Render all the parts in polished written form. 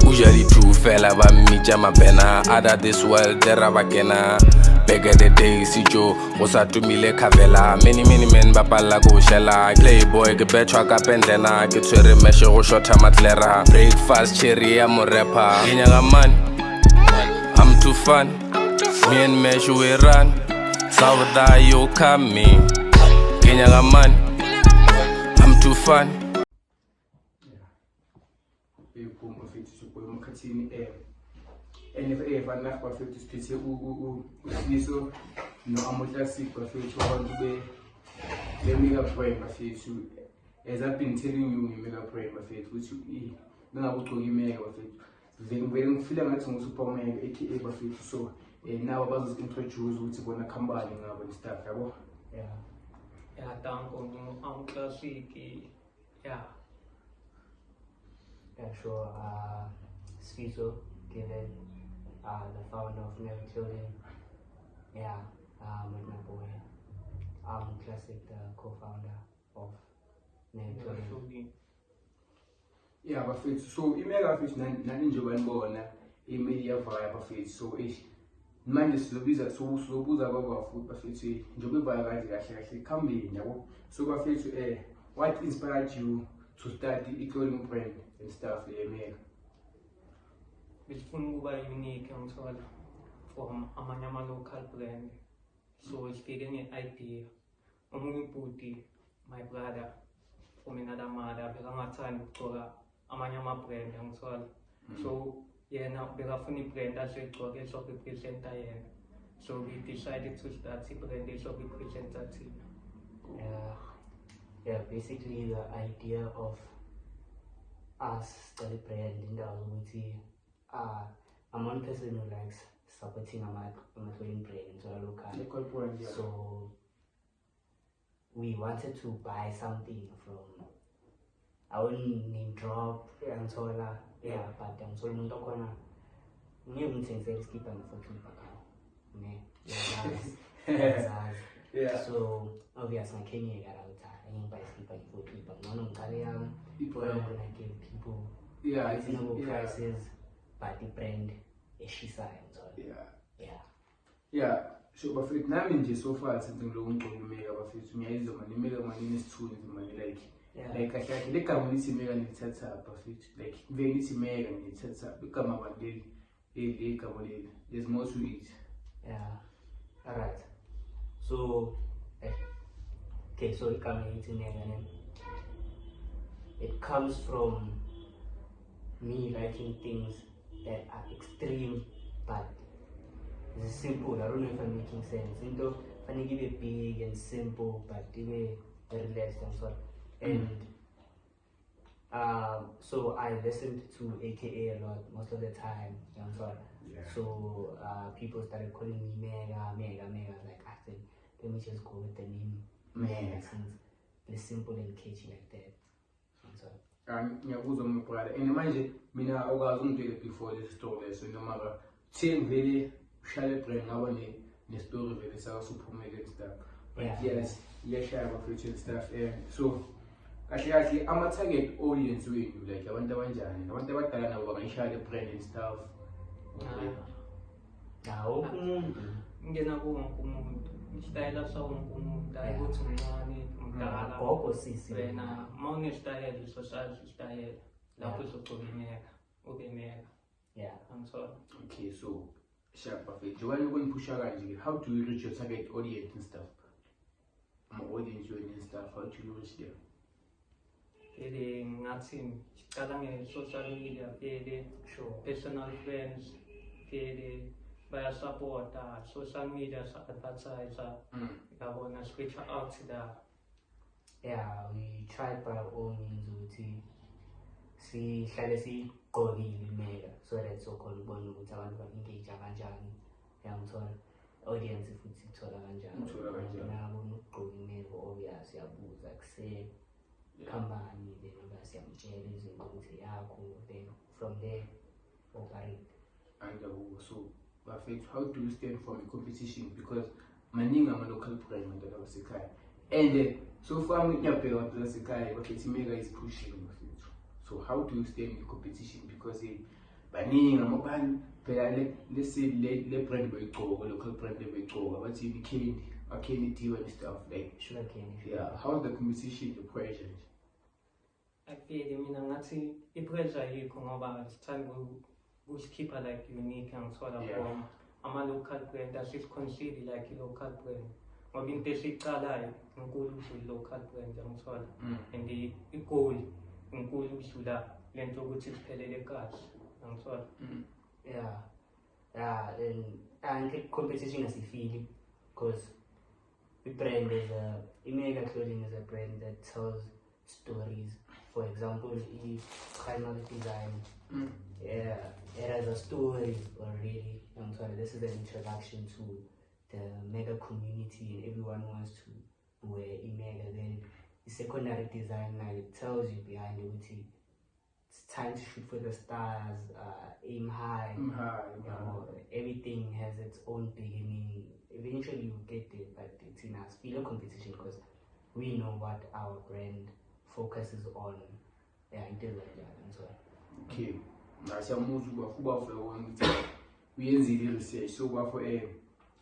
Usually true fella ba mija mapena Ada this world dera bakena Back at the day si Joe Osa tumile kavela Many men bapala go shela Playboy ke betwa ka pendlena Ke twere meshe go shota matlera Breakfast cherry ya mo rapper Kinyaga man I'm too fun Me and Mesh we run Sauda you coming Kinyaga man I'm too fun and if ever enough perfect to speak so no I'm classic perfect want to be the mega point perfect as I've been telling you mega point perfect which you no I to give mega perfect then when feel like some super mega aka perfect so now about to introduce which gonna come back and stuff yeah down on classic yeah sure Schizo given the founder of Never Clothing. Yeah, with my boy. Classic, the co-founder of Never Clothing. Yeah, perfect. So, imega fish naninje wanibona imedia via perfect. So, manje sizobiza sobuza ababafuthi bafethu njengoba ivaya kahle kahle khambini yabo. So bafethu what inspired you to start the clothing brand and stuff emega? Befuna ukuba unique ngithola from amanye ama-local brand so sifike ne-idea omunye ubhuti my brother from another mother bekangathanda ukugcoka amanye ama-brand angithola so yena bekafuna i-brand azegcoka ezokurepresenta yena so we decided to start i-brand ezokurepresenta thina. Yeah, basically the idea of us study brand in the ukuthi I'm one person who likes supporting my clothing brand so local. So we wanted to buy something from I wouldn't name drop and so but so umuntu okhona ngeke ngithengisele skipper ngifokipha yeah so obviously I came here I didn't buy skipper ngifokipha ngcono ngiqale yami people are gonna give people reasonable prices but the brand eshisayo yeah so bafethu nami nje so far since ngilokungcoka imega bafethu ngiyayizwa manje imega manje inesithunzi manje like kahle legama lithi imega ngilithatha bafethu like vele lithi imega ngilithatha igama bandeli igama leli there's more to it. All right, so okay, so igama lithi imega it comes from me liking things that are extreme but it's simple. I don't know if I'm making sense. Into funny give it big and simple but very relaxed and so on. And so I listened to AKA a lot most of the time and so on. So people started calling me Mega. Like I said, let me just go with the name Mega since it's simple and catchy like that. And so ngiyakuzwa mbrother and manje mina awukazi ungitshele before this story leso noma ka thing vele ushaya brand ngaba ne story vele sakasuphumele and stuff but yes iyashaya bafethu and stuff so kahle ama target audience wenu like abantu abanjani abantu abadala nabo bangayishaya brand and stuff umuntu ngena kuwonke umuntu isitayela sawonke umuntu hayi ukuthi umncane umdala gogo sisi wena uma unesitayela sosazi isitayela lapho uzogcoka imega ube mega angithola. Okay, so sharp perfect njengoba ukuniphusha kanje how do you reach your target audience and stuff audience and stuff how do you reach them? Ngathi siqala nge-social media vele personal friends vele bayasupporta social media sa-advertiser yabona switch out la. We tried by all means ukuthi sihlale sigqokile imega so that sokhona ubona ukuthi abantu ba-engage kanjani yangithola audience futhi ithola kanjani nabona ukugqoka imega obvious yabuza kuse company then obviously siyamtshela izinto ukuthi yakho then from there operate. And so, perfect. How do you stand from a competition? Because maning I'm a local brand that was a guy. And so far, we have a guy, but Mega is pushing. So, how do you stand in competition? Because maning I'm a band, let's say, let brand will go, local brand will go, but in cane, a cane tea and stuff like Sugar cane. yeah. How's the competition, the pressure? I feel ngathi i-pressure yikho ngoba sithanda ukusikhipha like unique angithola from ama-local brand asisiconsider like i-local brand ngoba into esiyiqalayo inkulu ukudlula i-local brand angithola and i-goal inkulu ukudlula lento ukuthi siphelele kahle angithola. And competition as a feeling because the brand is Mega Clothing is a brand that tells stories. For example, Primal Design, it has a story already. I'm sorry, this is an introduction to the Mega community and everyone wants to wear Mega. Then the secondary design, like, it tells you behind it, it's time to shoot for the stars, aim high. Everything has its own beginning. Eventually you get there, but it's in a feel competition because we know what our brand focuses on. It is like that and so on. Okay. We did research. So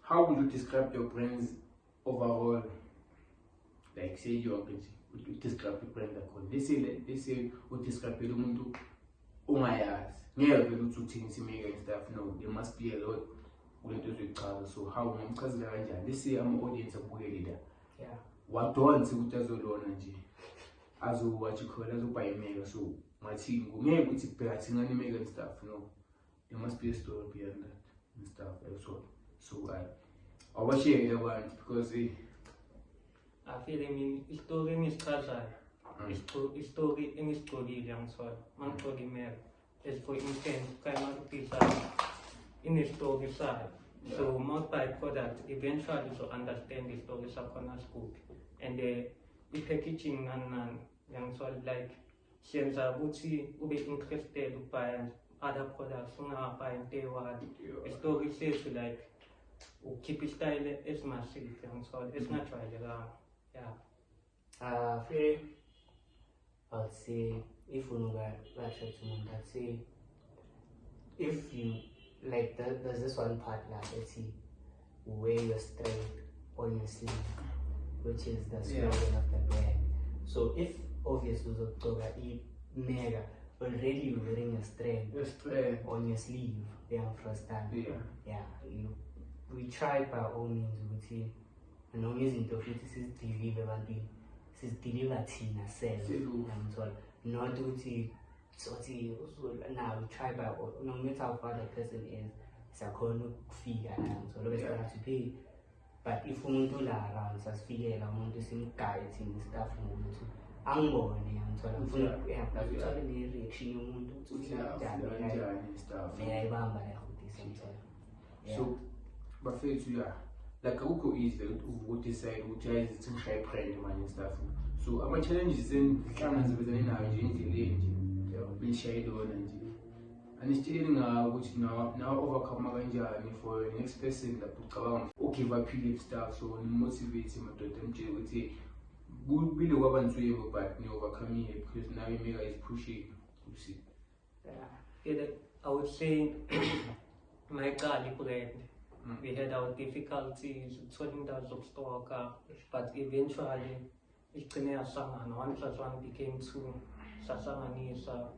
how would you describe your brands overall? Like say you are going to describe the brand account. They say we describe the mundo ungayazi. Ngeke vele uthi uthengisa imega and stuff. No, there must be a lot into the so how ngamchazela kanjani? Let's say I'm audience abukele la. Yeah. Wadonsa ukuthi azolona nje. Azowatch khona azobuy imega so ngathi ngeke ukuthi bheka thingani imega and stuff. No. There must be a story behind that and stuff so I was sharing the one because I feel istory engisichazayo istory engisigcokile angithola mangigcoka imega as for instance Primal Design ine-story sayo so mawubuy product eventually so understand the story sakhona sikuphi and i-packaging nani yangithola like siyenza ukuthi ube interested ukubhaya other products ungabhayi into eyi-one istory sethu like ukhipha istyle esimasive yangithola esingajwayelekanga. Fair. I would say if you know I'd say if you like there's this one part like let's see wear your strength on your sleeve, which is the slogan of the brand. So if obviously the Mega already you're wearing a strength on your sleeve, first time. We try by all means with and always into it is deliver tina self not to so now we try by no matter how far the person is it's a corner figure so always have to pay but if we do la around so figure la want to see guides and stuff angibone ngithola ngifuna ukuthola reaction yomuntu ukuthi stuff ngiyayibamba la ukuthi so bafethu like akukho easy to decide ukuthi ayizithi ngishaye brand manje and stuff so ama challenges enhlangabezane nayo nje endleleni nje bishaye lona nje anisitsheli ngawo ukuthi now overcome kanjani for the next person lapho ucabanga give up stuff so motivate madoda emtshela ukuthi kubile kwabanzuyebo but ni overcome it because now Mega is pushing you see. I would say my brand we had our difficulties turning down of stock but eventually igcine yasangana one plus one became two sasanganisa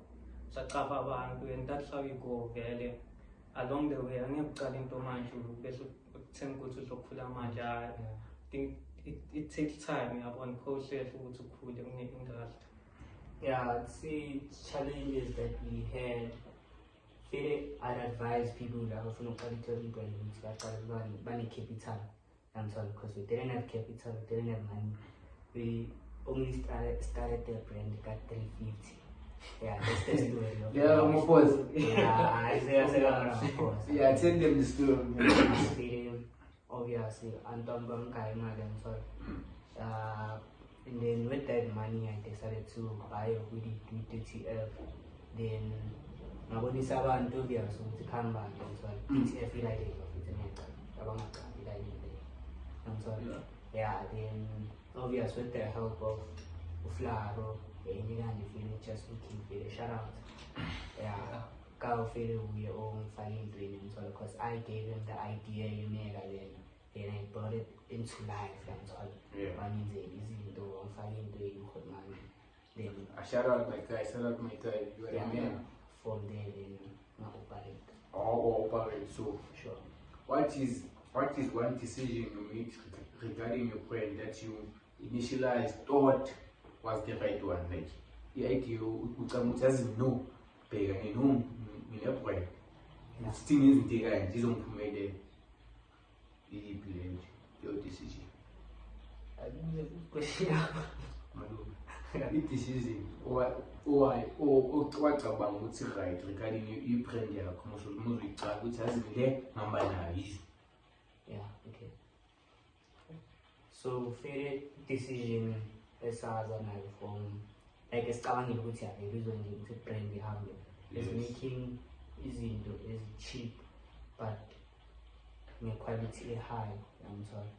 saqapha abantu and that's how we go vele along the way angekuqala into manje bese ukuthenga ukuthi uzokhula manje I think it takes time yabona process ukuthi ukhule kune-industry. I'd say challenges that we had I'd advise people that were from quality brand money capital because we didn't have capital, we didn't have money. We only started the brand at 350. That's the story. I say tell them the story. Obviously, Anton and then with that money I decided to buy a hoodie 230F. Then ngabonisa abantu obvious ukuthi khamba ukuthi efila leyo futhi ngeqa abangaqambi la yini ngithola yeah then obvious with the help of Uflaro enye kanje feel just looking a shout out yeah ka ufile uye ongifake intweni ngithola because I gave him the idea yemeka then I brought it into life ngithola baninze izinto ngifake intweni khona then a shout out my guy, shout out my guy, you are a man. From there then operate. Operate. So sure. What is one decision you made regarding your brand that you initialized thought was the right one? Like the idea you doesn't know bigger you know in a brand. It's still isn't the guy, this don't made your decision. I-decision owacabanga ukuthi right regarding i-brand yakho muzoyiqala ukuthi yazi le ngihamba nayo. Yeah, okay. So fair decision esaza nayo from like esicabangile ukuthi yabizwa nje ukuthi brand ihambe is making izinto cheap but nge-quality high ngiyamthola.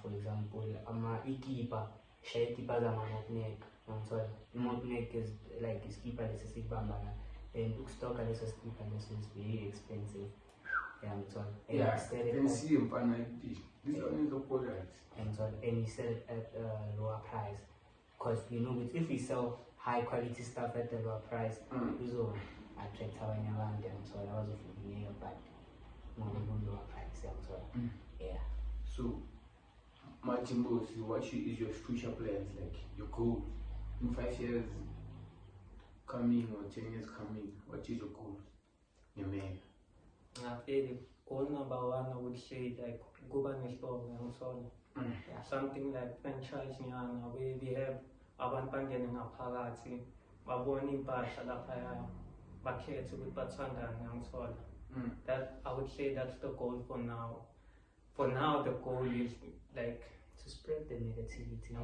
For example ikipa ikipa zama-mockneck ngiyamthola. I-mockneck is like iskipa lesi sikubambana and ukustocka leso skipa leso is very expensive. Yeah, and see these are the products. And you sell it at a lower price. Because you know if we sell high quality stuff at a lower price, we will attract our young and so I was a but more lower price. Yeah. So Martin Bose, what is your future plans like? Your goal in 5 years coming or 10 years coming, what is your goal? Your man. Goal number one, I would say like governance store and so on. Something like franchise nyana where we have abantu bangena ngaphakathi babona impahla lapha bakhethe ukuthi bathandane ngisola. That I would say that's the goal for now. For now the goal is like to spread the negativity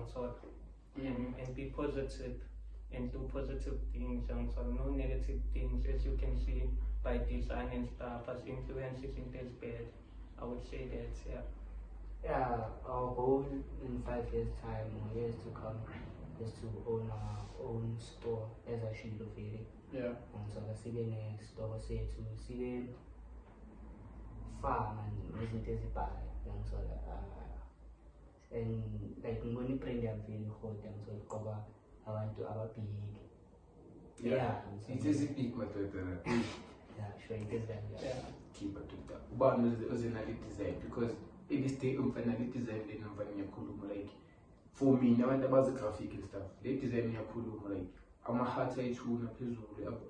and be positive and do positive things and so no negative things, as you can see by design and stuff as influences in this bed. I would say that yeah, our goal in 5 years time or years to come is to own our own store as I should do it. Yeah. And so the city store say to see farm and isn't it buy and so and like money print them very hot and so cover I want to have a big it is a big matter. Yeah, sure it is that. Yeah. Keep it to that. One is another design because it is the another design in Kulum like for me now and about the graphic and stuff. They design your Kulum like I'm a hard side to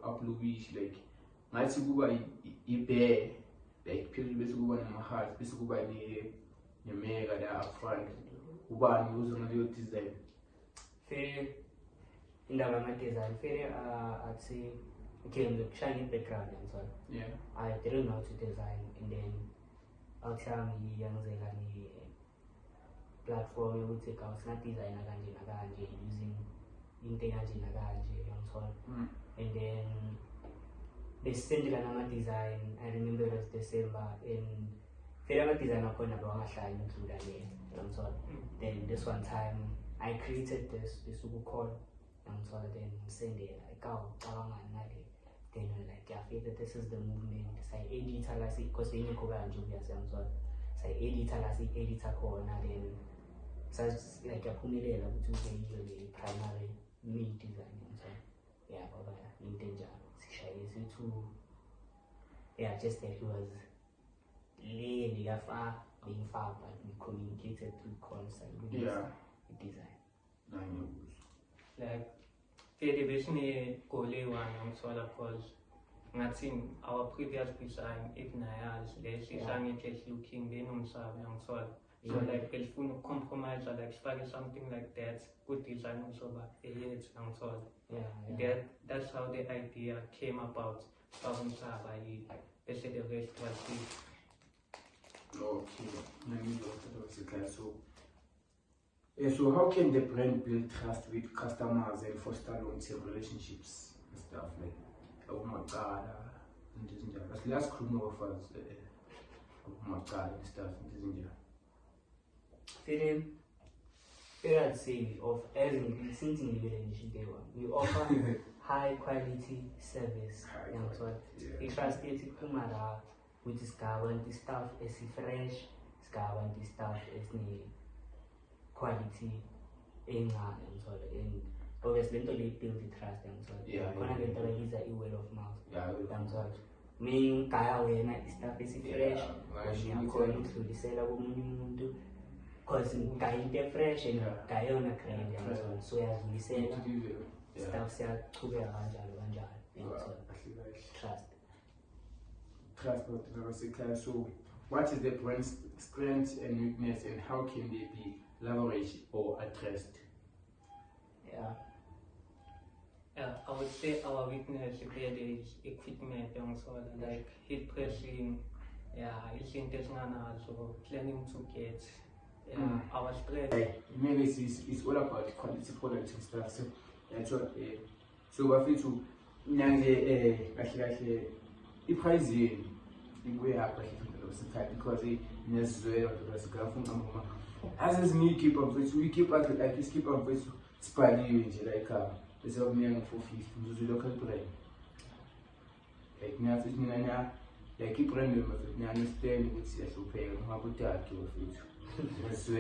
a bluish like my Suguba bear like people basically in my heart, basically by the mega there up front. One was another design. Fair in the design, fair I'd say okay, the shiny background and so yeah. I didn't know how to design and then I'll tell me young Zelani platform you would take out not design using Integaji Nagaji and so on. And then they send another design. I remember it was December in Federal design upon a long shine through that day and so on. Then this one time I created this will call and so then send it like then like I feel that this is the movement. Say editor because then you cover and Julia and so say editor corner then so like a pumile to the primary main design and so yeah but in danger yeah just that he was really far being far but we communicated through concept with design. Like the business goal one so because nothing our previous design if Nayas let's design it as looking then so like if we compromise or like start something like that good design also but it's that's how the idea came about basically the rest was okay, so how can the brand build trust with customers and foster long-term relationships and stuff like umacala into ezinjalo asikhuluma ngofazi umacala and stuff into ezinjalo. Philip, I'd say of everything since in the we offer high quality service. We trust it kumara which is the staff is fresh, the staff is quality in obviously they build the trust and so is a word of mouth. Meaning kaya wena staff is fresh, according to the seller woman. Because kaya fresh and kaya on a crane, so as we say, staff say to be trust. So, what is the brand's strength and weakness, and how can they be leveraged or addressed? I would say our weakness is equipment and so like heat pressing, it's intentional, so planning to get. Our spread. Maybe it's all about quality products and stuff. So that's what. So I feel to actually the pricing we are because necessary as me keep up with we keep up like we keep up with spadi like it's of me and 450 to local price. Like now it's nina like keep running with me understand which is okay how about that to it. So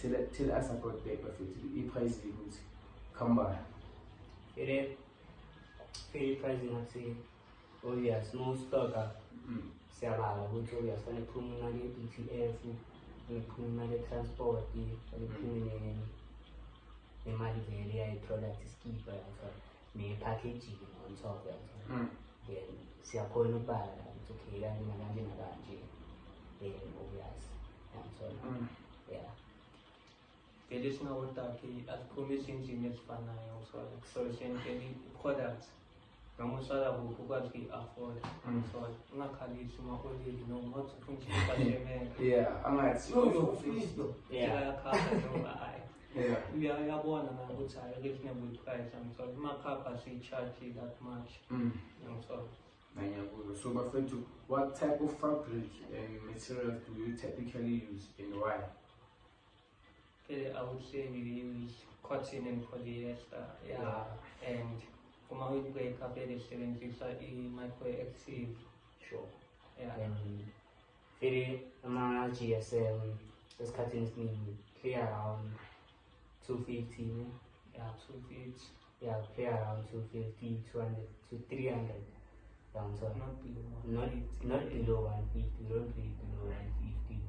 tell us about the price would come by. Very pricing at say, oh yes, no stock. Sarah, which we are standing pulmonary BTF, pulmonary transport, the money product is keeper, may packaging on top of it. Then, see a point of bad to kill and imagine about then obvious. There is no Taki as promising image for now, so essentially products. Namusala who probably afford, so Nakali Sumaholi, no more to function. I'm like, so we are born and I would say a reasonable price, and so my capacity charge that much. So, what type of fabric and materials do you typically use and why? I would say we use cotton and polyester, and for my break up at the 70s, micro-active. Sure. And very GSM, this cutting is clear around 250. 250. Clear around 250, 200 to 300. Not below 150, don't be below 150.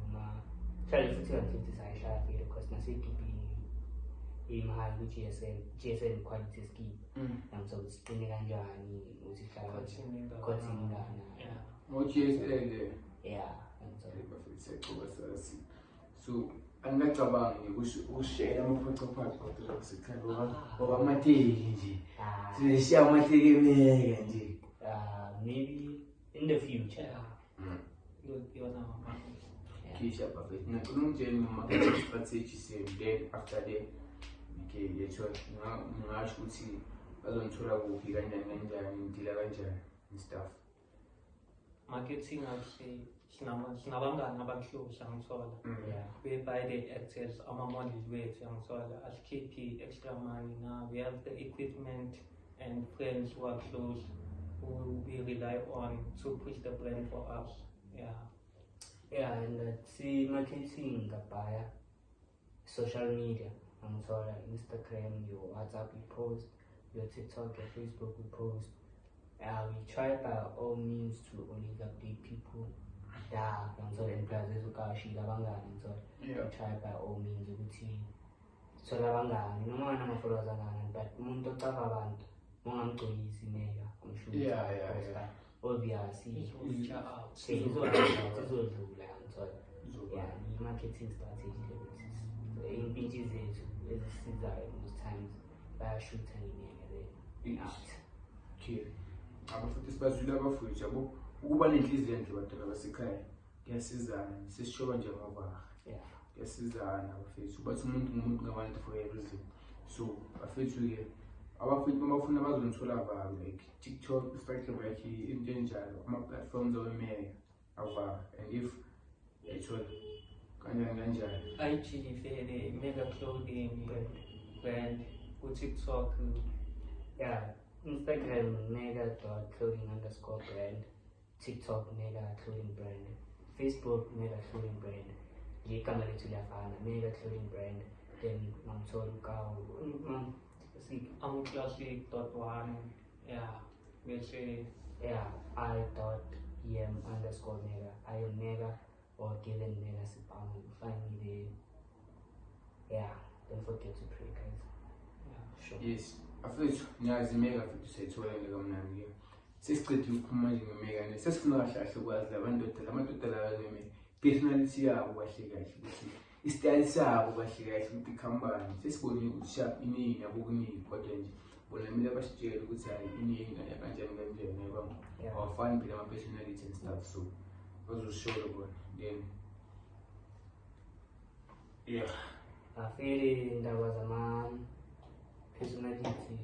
Try to 250 I shall feel because I say in my GSM quality scheme. And so it's spinning and journey, which is cutting. What GSM? So, I'm not about you, who share them for the part of the material. So, they share material. Maybe in the future. Kisha perfect. Na kuna strategy same then after that okay yecho ngasho ukuthi bazongithola kuphi kanjani ngidila kanjani and stuff. Marketing actually sinabangani abahlobo sangithola whereby they act as ama-models wethu angithola as KP extra money. Now we have the equipment and friends who are close who we rely on to push the brand for us. And see marketing via social media. I'm sorry, Instagram, your WhatsApp we post, your TikTok, your Facebook we post. We try by all means to always update people that I'm sorry, and players who can share abangani. So we try by all means to so abangani. No man am followers abangani, but umuntu othatha abantu mongamgcwalisi mega. I'm sure. Obviously, marketing strategy in pitches most times by shooting in out. Abafuthi sibazwile abafuthi yabo ukuba nenhliziyo enhle badala basekhaya kuyasizana sisishoba nje amava kuyasizana bafethu bathi umuntu ngumuntu ngabantu for a reason. So bafethu ke abafundi bafuna bazonithola vaka like TikTok, Instagram yakhe into enjalo ama-platforms awemeka avaka and if ethola kanjani IG vele Mega Clothing brand ku-TikTok Yeah, Instagram mega.clothing_brand, TikTok mega clothing brand, Facebook mega clothing brand. Igama lethu liyafana, mega clothing brand. Then ngangithola ukawu amclassic.1 yeah bese I.em_mega. I am mega or given mega sibhanga. Find me there. Yeah, don't forget to pray, guys. yeah Sure. yes afethu ngiyazi imega futhi siyithola kamnandi-ke sesicede ukuphuma nje ngemega sesifuna kahle kahle ukwazi amadoda lawa personality yabo kahle kahle ukuthi istyle sabo kahle kahle ukuthi ikhambani sesibonile ukuthi sharp iningi yabo kuningi kodwa nje bona kumele basitshele ukuthi hayi iningi kanjani yabona awafani phela ama-personality and stuff so bazosishola bona then yeah I feel indaba zama-personality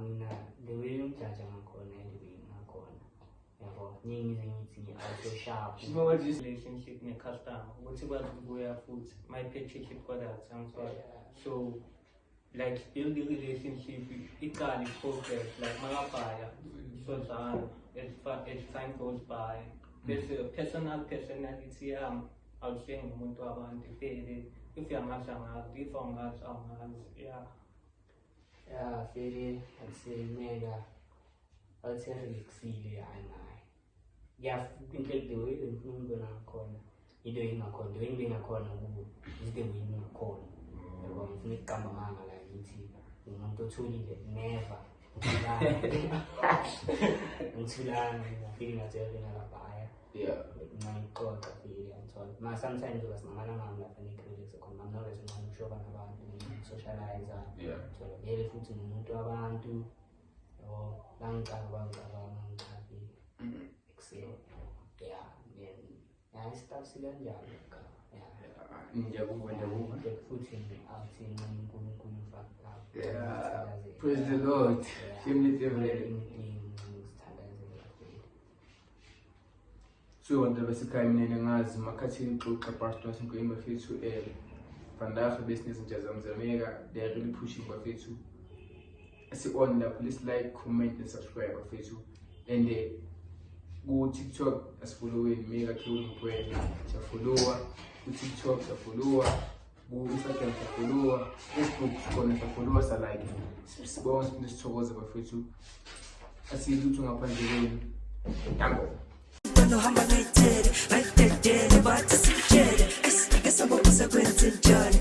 mina the way umjaja ngakhona the way ngakhona yabo nyingi zengithi also sharp relationship ne-customer ukuthi kwazi ukubuya futhi my-purchase products angizwala so like build the relationship iqale i-progress like makabhaya sozana as time goes by bese personality yami awuhlengi umuntu wabantu vele if uyamazi angazi if awungazi awungazi yeah vele I'd mega relaxile naye into the way ngifuna ukubona ngakhona into engakhona the way ngingakhona kubo is the way ngingakhona yabo ngifuna iqamba manga la ngithi umuntu otholile never ngithulana ngifika ngathi ngiyabhaya ngixoxa vele ngithola sometimes ubasimangana ngami lapha ne-critics khona I'm not as much ukushoka nabantu socializer so vele futhi umuntu wabantu yabo bangicabanga excel stuff sikanjalo ngiyabuka futhi awuthi uNkulunkulu praise the Lord so abantu besekhaya mina ngazi makhathini xoxa pastor wasenkoyimba fethu vandaag businessintsha zami zameka they are really pushing bafethu asi-on lapho let's like, comment and subscribe bafethu and ku-TikTok asifolloweni Mega Clothing Brand siyafollowa ku-TikTok siyafollowa ku-Instagram siyafollowa Facebook sikhona siyafollowa salike sibonga siphinde sithokoze bafethu asiyilutho ngaphandle kwenu danko Hamba ngayithele, ngayidedele, bathi sitshele, esabokuse kwenze njani.